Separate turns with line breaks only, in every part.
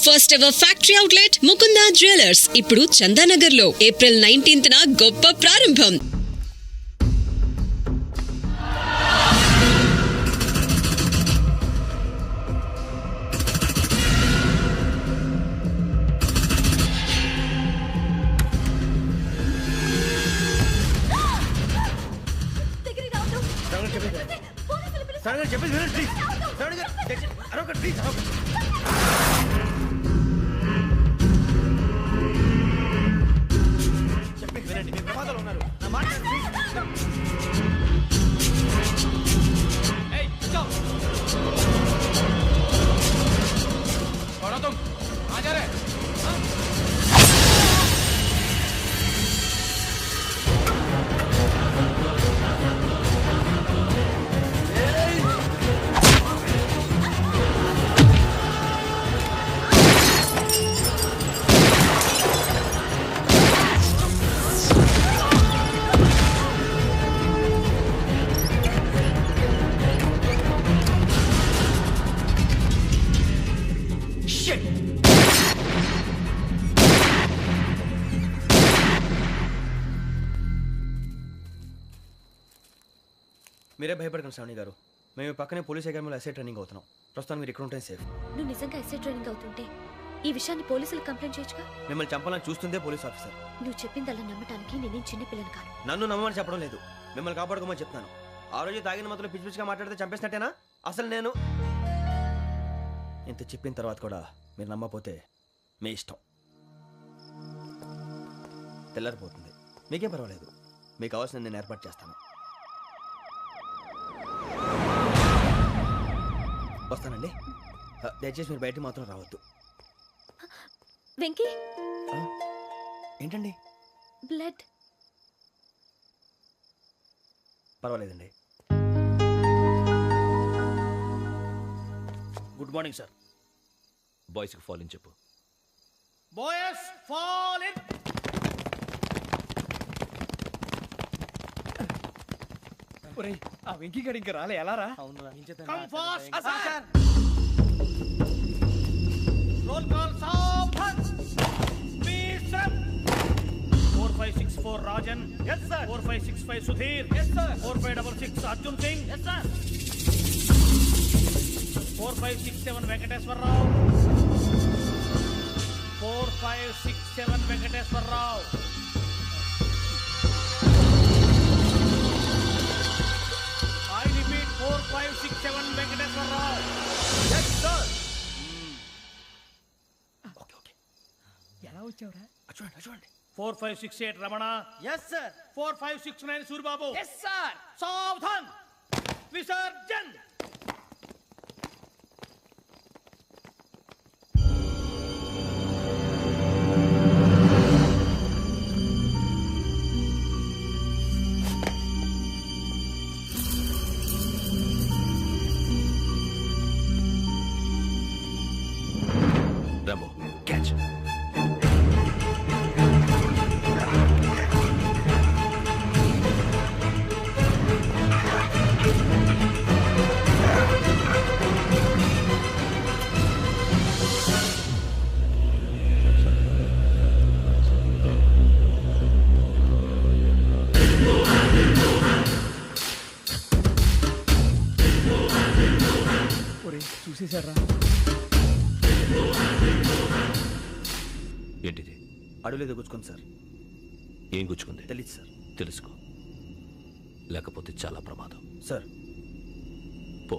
First ever factory outlet Mukunda jewellers ఇప్పుడు చందానగర్ లో April 19th గొప్ప ప్రారంభం.
మీరే భయపడకండి శ్రావణి గారు. మేము పక్కనే పోలీస్ అకాడమీలో ఎస్ఐ ట్రైనింగ్ అవుతున్నాం. ప్రస్తుతం మీరు ఇక్కడ ఉంటే సేఫ్.
నువ్వు నిజంగా ఎస్ఐ ట్రైనింగ్ అవుతుంటే ఈ విషయాన్ని పోలీసులకు కంప్లైంట్ చేయొచ్చుగా.
మిమ్మల్ని చంపాలని చూస్తుందే పోలీస్ ఆఫీసర్.
నువ్వు చెప్పిందల్లా నమ్మటానికి నేనేం చిన్న పిల్లని కాను.
నన్ను నమ్మమని చెప్పడం లేదు, మిమ్మల్ని కాపాడుకోమని చెప్తాను. ఆ రోజు తాగిన మాత్రం పిచ్చి పిచ్చిగా మాట్లాడితే చంపేసినట్టేనా? అసలు నేను ఇంత చెప్పిన తర్వాత కూడా మీరు నమ్మపోతే మీ ఇష్టం. తెల్లారిపోతుంది, మీకేం పర్వాలేదు. మీకు కావాల్సిన నేను ఏర్పాటు చేస్తాను. వస్తానండి. దయచేసి మీరు బయట మాత్రం రావద్దు.
వెంకీ,
ఏంటండి?
బ్లడ్.
పర్వాలేదండి.
Good morning sir.
బాయ్స్కి ఫాల్ ఇన్ చెప్పు.
Boys fall in.
ఒరేయ్, ఆ వెంకీ గడి ఇంకా రాలే, ఎలా రా?
Come fast sir. Roll call సావధాన్. Speed step. 4564 Rajan. yes sir. 4565 Sudheer. yes sir. 4566 Arjun Singh. yes sir. 4567 Venkateswara Rao. 4567 Venkateswara Rao. I repeat 4567 Venkateswara Rao. yes sir.
Okay.
ఎలా వచ్చావురా?
చూడండి.
4568 Ramana.
Yes sir.
4569 Suribabu.
Yes sir.
సావధాన్. విసర్జన్.
Rambo, catch.
ఒరేయ్, చూసేశారా?
ఏంటిది?
అడవిలో గుచ్చుకుంది సార్.
ఏం గుచ్చుకుంది?
తెలీదు సార్.
తెలుసుకో, లేకపోతే చాలా ప్రమాదం.
సార్
పో.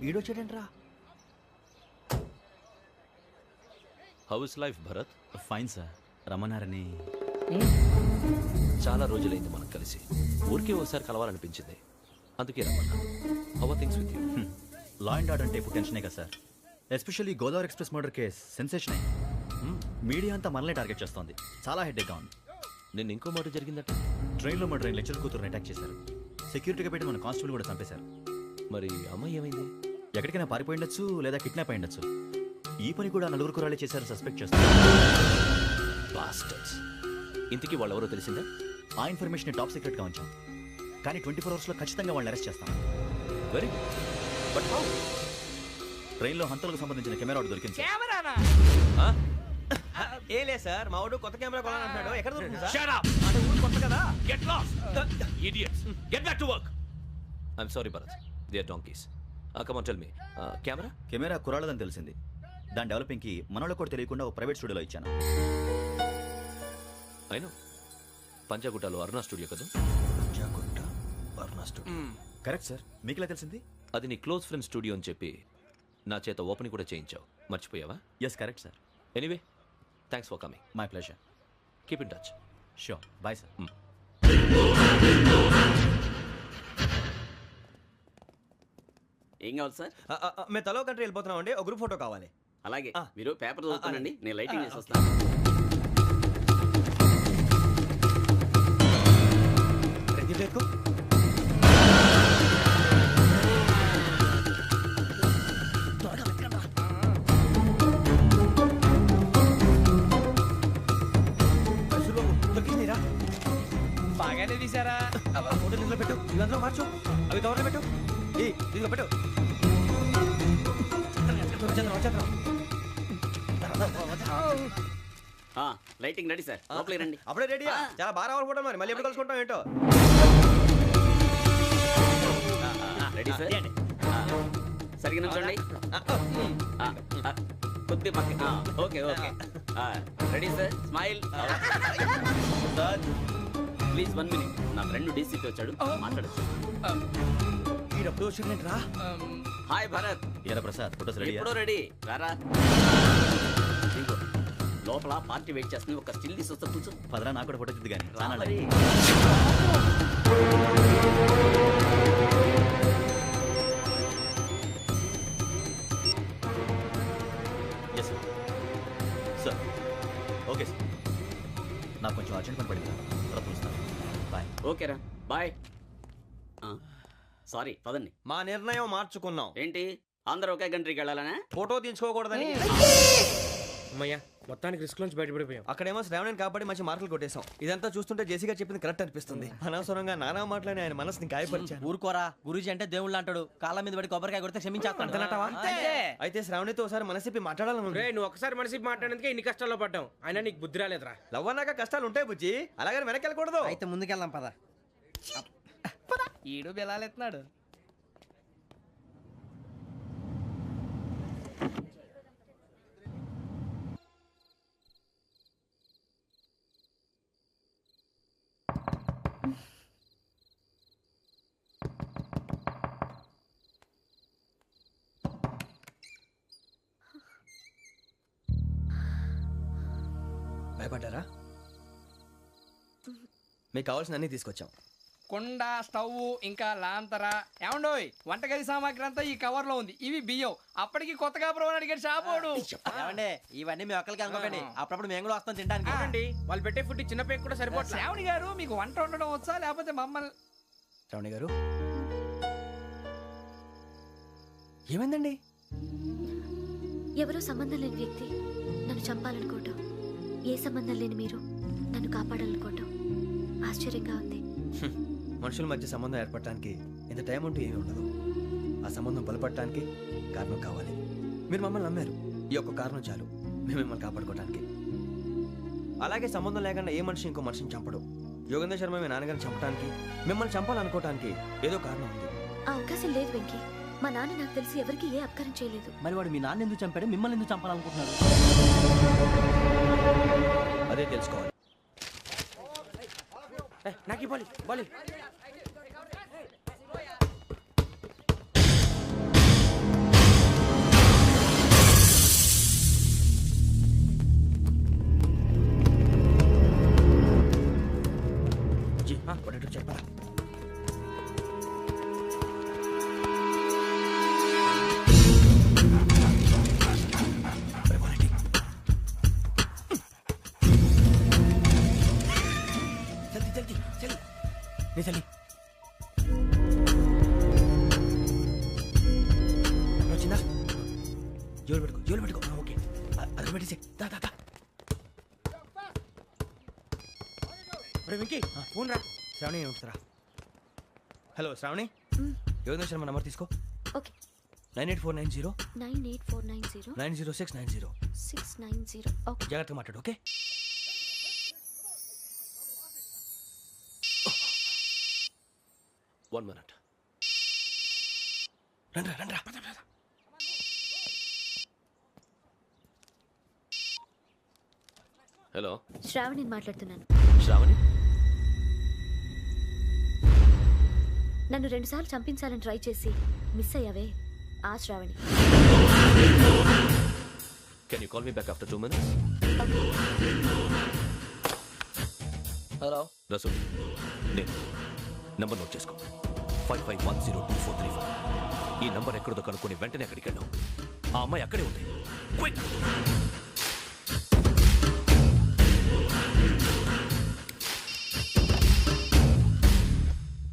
ఈడొచ్చాడంట్రా.
How is life Bharat?
Fine sir. రమ్మన్నారని.
చాలా రోజులైంది మనం కలిసి. ఊరికే ఒకసారి కలవాలనిపించింది, అందుకే రమ్మన్నా. How are things with you?
Law and order అంటే ఇప్పుడు టెన్షనే కదా sir. Especially Godavari express murder case sensation అయింది. మీడియా అంతా మనల్ని టార్గెట్ చేస్తోంది. చాలా హెడ్ఏక్గా ఉంది.
నిన్న ఇంకో మాట జరిగిందట.
ట్రైన్లో మా లెక్చర్ కూతురుని అటాక్ చేశారు. సెక్యూరిటీగా పెట్టి మన కానిస్టేబుల్ కూడా చంపేశారు.
మరి అమ్మాయి ఏమైంది?
ఎక్కడికైనా పారిపోయి ఉండొచ్చు లేదా కిడ్నాప్ అయి ఉండొచ్చు. ఈ పని కూడా నలుగురు కుర్రాళ్ళే చేశారు సస్పెక్ట్ చేస్తారు.
బాస్టర్స్. ఇంతకీ వాళ్ళు ఎవరో తెలిసిందా?
ఆ ఇన్ఫర్మేషన్ టాప్ సీక్రెట్ గా ఉంచాం, కానీ 24 hours లో ఖచ్చితంగా వాళ్ళని అరెస్ట్ చేస్తాం.
Very good. But how?
ట్రైన్లో హంతలకు సంబంధించిన కెమెరా ఒకటి దొరికింది సార్.
కెమెరానా?
ఏ లే సార్, మా వాడు కొత్త కెమెరా కొనాలంటున్నాడు. ఎక్కడ దొరుకుతుంది సార్?
Shut up!
అంటే ఊరు కొత్త కదా.
Get lost! Idiots! Get back to work! I'm sorry, Bharat. They are donkeys. Come on, tell me. Camera?
Camera కుర్రాళ్ళదని తెలిసింది. దాని డెవలపింగ్ కి మనోళ్ళకి కూడా తెలియకుండా ఒక ప్రైవేట్ స్టూడియోలో ఇచ్చాను.
I know. పంజాగుట్టలో అరుణ స్టూడియో కదా?
పంజాగుట్ట వర్ణ స్టూడియో.
Correct sir. మీకు ఎలా తెలిసింది?
అది నీ క్లోజ్ ఫ్రెండ్ స్టూడియో అని చెప్పి నా చేత ఓపెన్ కూడా చేయించావు. మర్చిపోయావా?
Yes correct sir.
Anyway, thanks for coming.
My pleasure.
Keep in touch.
Sure. Bye sir.
ఏం కావాలి సార్?
మేము తలో కంట్రీ వెళ్ళిపోతున్నాం అండి. ఒక గ్రూప్ ఫోటో కావాలి.
అలాగే
ఆ.
మీరు పేపర్ చదువుతానండి, నేను లైటింగ్ చేసి
ఓకే.
వస్తాను.
రెడ్డి ఎక్కువ
బాగానే తీసారా?
ఫోటో ఇందులో పెట్టు, ఇవి అందులో మార్చు, అవి కవర్లో పెట్టు, ఇదిగో పెట్టు.
లైటింగ్ రెడీ సార్, లోపలికి రండి.
అప్పుడే రెడీయా? చాలా బాగా రావాలి ఫోటో. మరి మళ్ళీ ఎప్పుడు కలుసుకుంటాం ఏంటో.
Ready sir. సరిగ్గా నుంచోండి. కొద్ది పక్క. Okay okay. Ready sir. Smile. Please 1 minute. నా ఫ్రెండ్ డీసీపీ వచ్చాడు, మాట్లాడచ్చు.
ఈడప్పుడు వచ్చిందండి రా.
హాయ్ భరత్.
ఏరా ప్రసాద్, ఫోటోస్ రెడీ?
ఎప్పుడో రెడీ. రారా. ఇదిగో, లోపల పార్టీ వెయిట్ చేస్తుంది. ఒక స్టిల్ తీసి వస్తా, కూర్చో.
పదరా, నాకు కూడా ఫోటో చూద్దు కానీ.
రా మరి.
Yes sir. Sir okay sir. నాకు కొంచెం అర్జెంట్ పని పడింది, తర్వాత చూస్తాను. బాయ్.
ఓకేరా, బాయ్. సారీ, పదండి.
మా నిర్ణయం మార్చుకున్నాం.
ఏంటి, అందరూ ఒకే కంట్రీకి వెళ్ళాలనే?
ఫోటో తీసుకోకూడదని.
అమ్మయ్యా, మొత్తానికి రిస్క్ నుంచి బయటపడిపోయాం.
అక్కడేమో శ్రావణిని కాబట్టి మంచి మార్కులు కొట్టేశాం. ఇదంతా చూస్తుంటే జేసీగా చెప్పింది కరెక్ట్ అనిపిస్తుంది. అనవసరంగా నానా మాటలని ఆయన మనసుని గాయపరిచాను.
ఊరుకోరా, గురూజీ అంటే దేవుళ్ళు అంటాడు. కాళ్ళ మీద పడి కొబ్బరికాయ కొడితే క్షమించేస్తాడు.
అయితే శ్రావణితో ఒకసారి మనసిప్పి మాట్లాడాలను.
నువ్వు ఒకసారి మనిషి మాట్లాడేందుకే ఇన్ని కష్టాల్లో పడ్డాం. అయినా నీకు బుద్ధి రాలేదురా.
లవ్ అన్నాక కష్టాలు ఉంటాయి బుజ్జి, అలాగని వెనక్కి వెళ్ళకూడదు.
అయితే ముందుకెళ్దాం పద.
ఈడు బెలాలెత్తున్నాడు.
భయపడ్డారా? మీకు కావాల్సిన అన్ని తీసుకొచ్చాం.
కుండ, స్టవ్, ఇంకా లాంతర. ఏమండోయ్, వంటగది సామాగ్రి అంతా ఈ కవర్ లో ఉంది. ఇవి బియ్యం. అప్పటికి కొత్తగా బ్రో అడిగాడు షాపోడు.
ఏమండి, ఇవన్నీ మీ ఒక్కరికి అనుకోకండి, అప్పుడప్పుడు మేము కూడా వస్తాం తినడానికి.
అవునండి, వాళ్ళు పెట్టే ఫుడ్ చిన్న పేరు కూడా సరిపోతుంది. శ్రావణి గారు, మీకు వంట వండడం వచ్చా, లేకపోతే మమ్మల్ని?
శ్రావణి గారు ఏమైందండి?
ఎవరో సంబంధం లేని వ్యక్తి నన్ను చంపాలనుకోవటం, ఏ సంబంధం లేని మీరు నన్ను కాపాడాలనుకోవటం ఆశ్చర్యంగా ఉంది.
మనుషుల మధ్య సంబంధం ఏర్పడటానికి ఇంత టైం ఉంటూ ఏమీ ఉండదు. ఆ సంబంధం బలపడటానికి కారణం కావాలి. మీరు మమ్మల్ని నమ్మారు, ఈ ఒక్క కారణం చాలు మేము మిమ్మల్ని కాపాడుకోవడానికి. అలాగే సంబంధం లేకుండా ఏ మనిషి ఇంకో మనిషిని చంపడు. యోగేంద్ర శర్మ మీ నాన్నగారిని చంపడానికి, మిమ్మల్ని చంపాలనుకోవటానికి ఏదో కారణం ఉంది.
ఆ అవకాశం లేదు వెంకీ. మా నాన్న నాకు తెలిసి ఎవరికి ఏ అపకారం చేయలేదు.
మరి వాడు మీ నాన్న ఎందుకు చంపాడు, మిమ్మల్ని ఎందుకు చంపాలనుకుంటున్నాడు?
అదే తెలుసుకోవాలి.
నాకు బాలి బాలి.
చెప్పరా? జల్దీ జల్దీ జల్దీ. జోలు పెట్టుకో ఓకే అది పెట్టేసి దా దా దా ఫోన్ రా శ్రావణి ఉంటుందిరా. హలో శ్రావణి, ఎవరి నుంచి నెంబర్ తీసుకో.
ఓకే
98490
98490
90690.
690. ఓకే
జాగ్రత్తగా మాట్లాడు ఓకే.
One minute.
రండ్రా
హలో
శ్రావణి మాట్లాడుతున్నాను.
శ్రావణి,
నన్ను 2 సార్లు చంపించాలని ట్రై చేసి మిస్ అయ్యావే, ఆ Shravani.
can you call me back after 2 minutes?
Hello
Rasool, నేను నంబర్ నోట్ చేసుకో. 55102435. ఈ నంబర్ ఎక్కడదో కనుక్కొని వెంటనే అక్కడికి వెళ్ళాం. ఆ అమ్మాయి అక్కడే ఉంది. క్విక్.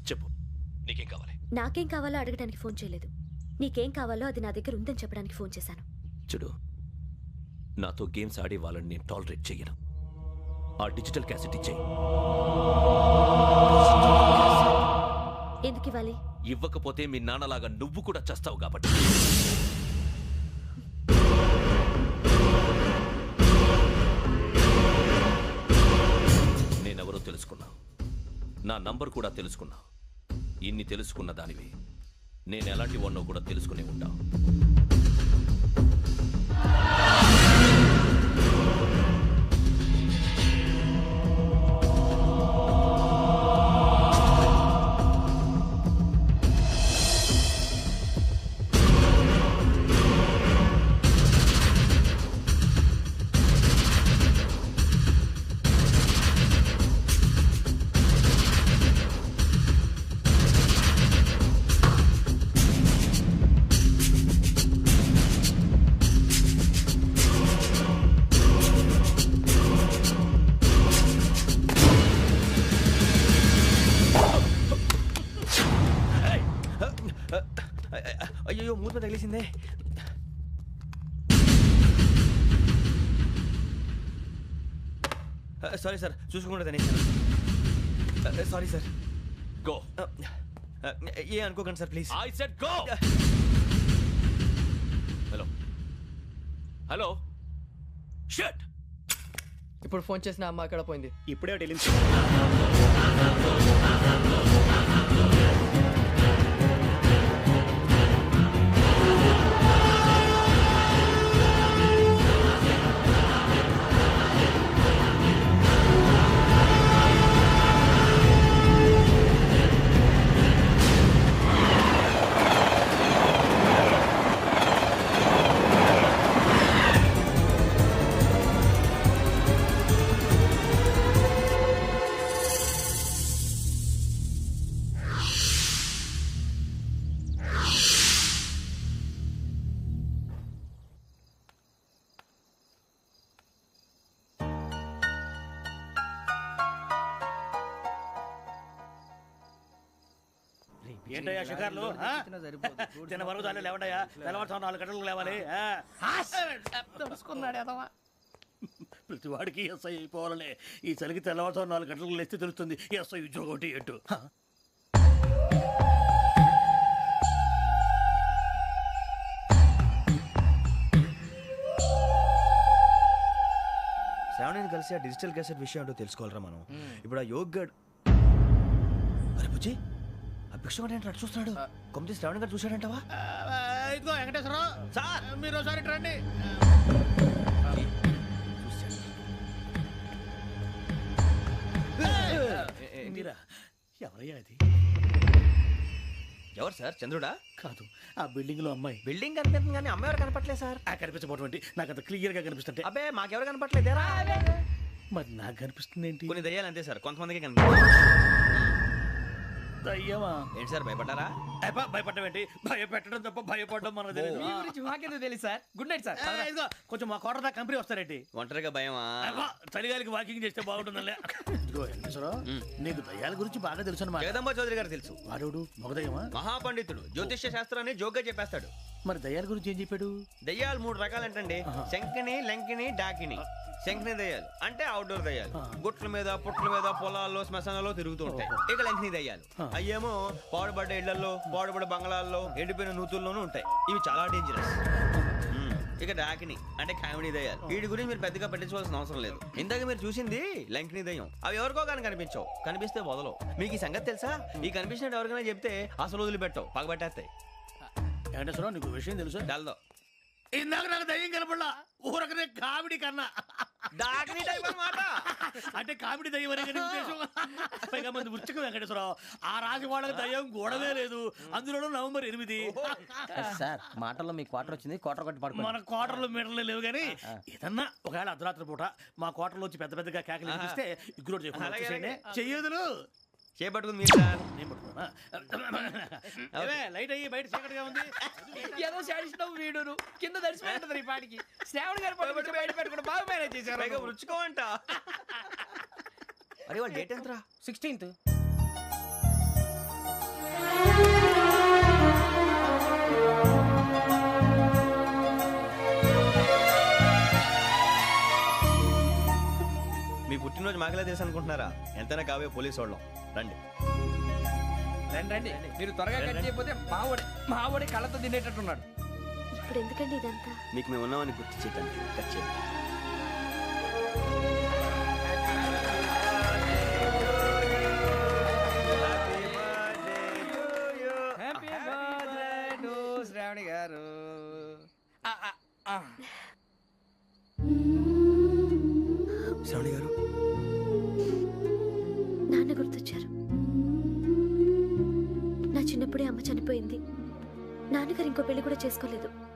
చెప్పు, నీకేం కావాలి?
నాకేం కావాలో అడగడానికి ఫోన్ చేయలేదు. నీకేం కావాలో అది నా దగ్గర ఉందని చెప్పడానికి ఫోన్ చేశాను.
చూడు, నాతో గేమ్స్ ఆడే వాళ్ళని నేను టాలరేట్ చెయ్యను. ఆ డిజిటల్ క్యాసెట్ ఇచ్చేయి.
ఎందుకు ఇవ్వాలి?
ఇవ్వకపోతే మీ నాన్నలాగా నువ్వు కూడా చస్తావు కాబట్టి. నేనెవరో తెలుసుకున్నా, నా నంబర్ కూడా తెలుసుకున్నా. ఇన్ని తెలుసుకున్న దానివి నేను ఎలాంటి వాడినో కూడా తెలుసుకునే ఉంటా.
అయ్యో మూత తగిలేసిందే. సారీ సార్, చూసుకోకుండా తినేసాను. Sorry sir.
గో.
ఏ అనుకోకండి sir please.
I said go. Hello hello. Shut.
ఇప్పుడు ఫోన్ చేసిన అమ్మ అక్కడ పోయింది.
ఇప్పుడే వెళ్ళింది. ఏంటయ్యా షికార్లు? తిన్న వరకు దాన్ని లేవండయ్యా. తెల్లవారుతో 4 గంటలకు లేవాలి.
తెలుసుకున్నాడు ఎదవా.
ప్రతి వాడికి ఎస్ఐ అయిపోవాలనే ఈ చలికి తెల్లవారుతో 4 గంటలకు లేస్తే తెలుస్తుంది ఎస్ఐ ఉద్యోగం ఒకటి ఎటు.
శ్రావణిని కలిసి ఆ డిజిటల్ క్యాసెట్ విషయం ఏంటో తెలుసుకోవాలరా మనం. ఇప్పుడు ఆ యోగ్ గడ్, అరే బుజ్జి, ఆ భిక్షం అంటే అటు చూస్తున్నాడు. కొమ్మతి శ్రావణి గారు చూశాడంటావా?
ఇదిగో వెంకటేశ్వరరావు సార్, మీరు ఒకసారి రండి. మీరా? ఎవరయ్యా అది?
ఎవరు సార్? చంద్రుడా?
కాదు, ఆ బిల్డింగ్ లో అమ్మాయి.
బిల్డింగ్ కనిపిస్తుంది కానీ అమ్మాయి ఎవరు కనపట్లేదు సార్.
ఆ కనిపించబోటువంటి నాకు అంత క్లియర్ గా కనిపిస్తుంటే.
అబ్బే మాకెవరు కనపట్లేదేరా?
మరి నాకు కనిపిస్తుంది ఏంటి?
కొన్ని దయ్యాలు అంతే సార్, కొంతమందికి కనిపిస్తుంది.
దయ్యమా?
ఏంటి సార్ భయపడ్డారా?
భయపడడం ఏంటి? భయపెట్టడం తప్ప భయపడడం మనకు తెలియదు.
మీ గురించి మాకేదో తెలుసు సార్. Good night sir.
ఇదిగో కొంచెం మా కోట దాకా కంపెనీ వస్తారేంటి?
ఒంటరిగా భయమా?
చలిగాలికి వాకింగ్ చేస్తే బాగుంటుందిలే. ఇదిగో వెంకటేశ్వరరావు, నీకు దయ్యాల గురించి బాగా తెలుసు అన్నమాట.
జగదంబ చౌదరి గారు తెలుసు.
వాడు మగదయ్యమా?
మహాపండితుడు, జ్యోతిష్య శాస్త్రాన్ని జోగ్గా చెప్పేస్తాడు.
మరి దయ్యాల గురించి ఏం చెప్పాడు?
దయ్యాలు 3 రకాలంటండి. శంకిని, లంకిని, డాకిని. శంకిని దయ్యాలు అంటే అవుట్డోర్ దయ్యాలు, గుట్ల మీద పుట్ల మీద పొలాల్లో శ్మశానాల్లో తిరుగుతూ ఉంటాయి. ఇక లంకిని దయ్యాలు అయ్యేమో పాడుబడ్డ ఇళ్లలో, పాడుబడ్డ బంగ్లాల్లో, ఎండిపోయిన నూతుల్లోనూ ఉంటాయి. ఇవి చాలా డేంజరస్. ఇక డాకిని అంటే కామెడీ దయ్యాలు. వీటి గురించి మీరు పెద్దగా పట్టించుకోవాల్సిన అవసరం లేదు. ఇందాక మీరు చూసింది లంకిని దయ్యం. అవి ఎవరికో కానీ కనిపించవు, కనిపిస్తే వదలవు. మీకు ఈ సంగతి తెలుసా? ఈ కనిపించినట్టు ఎవరికైనా చెప్తే అసలు వదిలిపెట్టవు, పగబట్టేస్తాయి.
వెంకటేశ్వరరావు నీకు విషయం తెలుసు?
డల్దో
ఇందాక నాకు దయ్యం కనపడలా, ఊరకనే కామెడీ కన్నా.
డాకిని టైప్ అన్నమాట.
అంటే కామెడీ దయ్యం అనే కదా ఉద్దేశం. పైగా మంది ఉచ్చక వెంకటేశ్వరరావు, ఆ రాజు వాళ్ళకి దయ్యం గోడవే లేదు, అందులోనూ నవంబర్ 8.
సార్ మాటల్లో మీ క్వార్టర్ వచ్చింది, క్వార్టర్ కొట్టి పడుకో.
మన క్వార్టర్లో మీటర్లు లేవు కానీ ఏదన్నా ఒకవేళ అర్ధరాత్రి పూట మా క్వార్టర్లో వచ్చి పెద్ద పెద్దగా కేకలు వినిపిస్తే ఇగ్గురు చెయ్యదులు
చేపట్టుకుంది మీరు సార్.
నేను పట్టుకున్నా. లైట్ అయ్యి బయట చీకటిగా ఉంది.
ఏదో శాడిస్తున్నావు వీడును కింద దర్శనం ఈ పాటికి. శ్రావణ్ గారు పట్టుబట్టి బయట పెట్టుకుంటే బాగా మేనేజ్ చేశారు.
పైగా రుచుకోమంట. అరే వాళ్ళ డేట్ ఎంతరా?
16th.
మీ పుట్టినరోజు మాకలే తెలుసు అనుకుంటున్నారా? ఎంతైనా కావే పోలీసు వాళ్ళం. రండి
రండి మీరు త్వరగా కట్ చేయకపోతే మావడి కళ్ళతో తినేటట్టున్నాడు.
ఇప్పుడు ఎందుకండి ఇదంతా?
మీకు మేము ఉన్నామని గుర్తు చేయడానికి కట్ చేయండి.
హ్యాపీ బర్త్డే టు శ్రావణి గారు.
శ్రావణి గారు
నాన్న గుర్తొచ్చారు. నా చిన్నప్పుడే అమ్మ చనిపోయింది. నాన్నగారు ఇంకో పెళ్లి కూడా చేసుకోలేదు.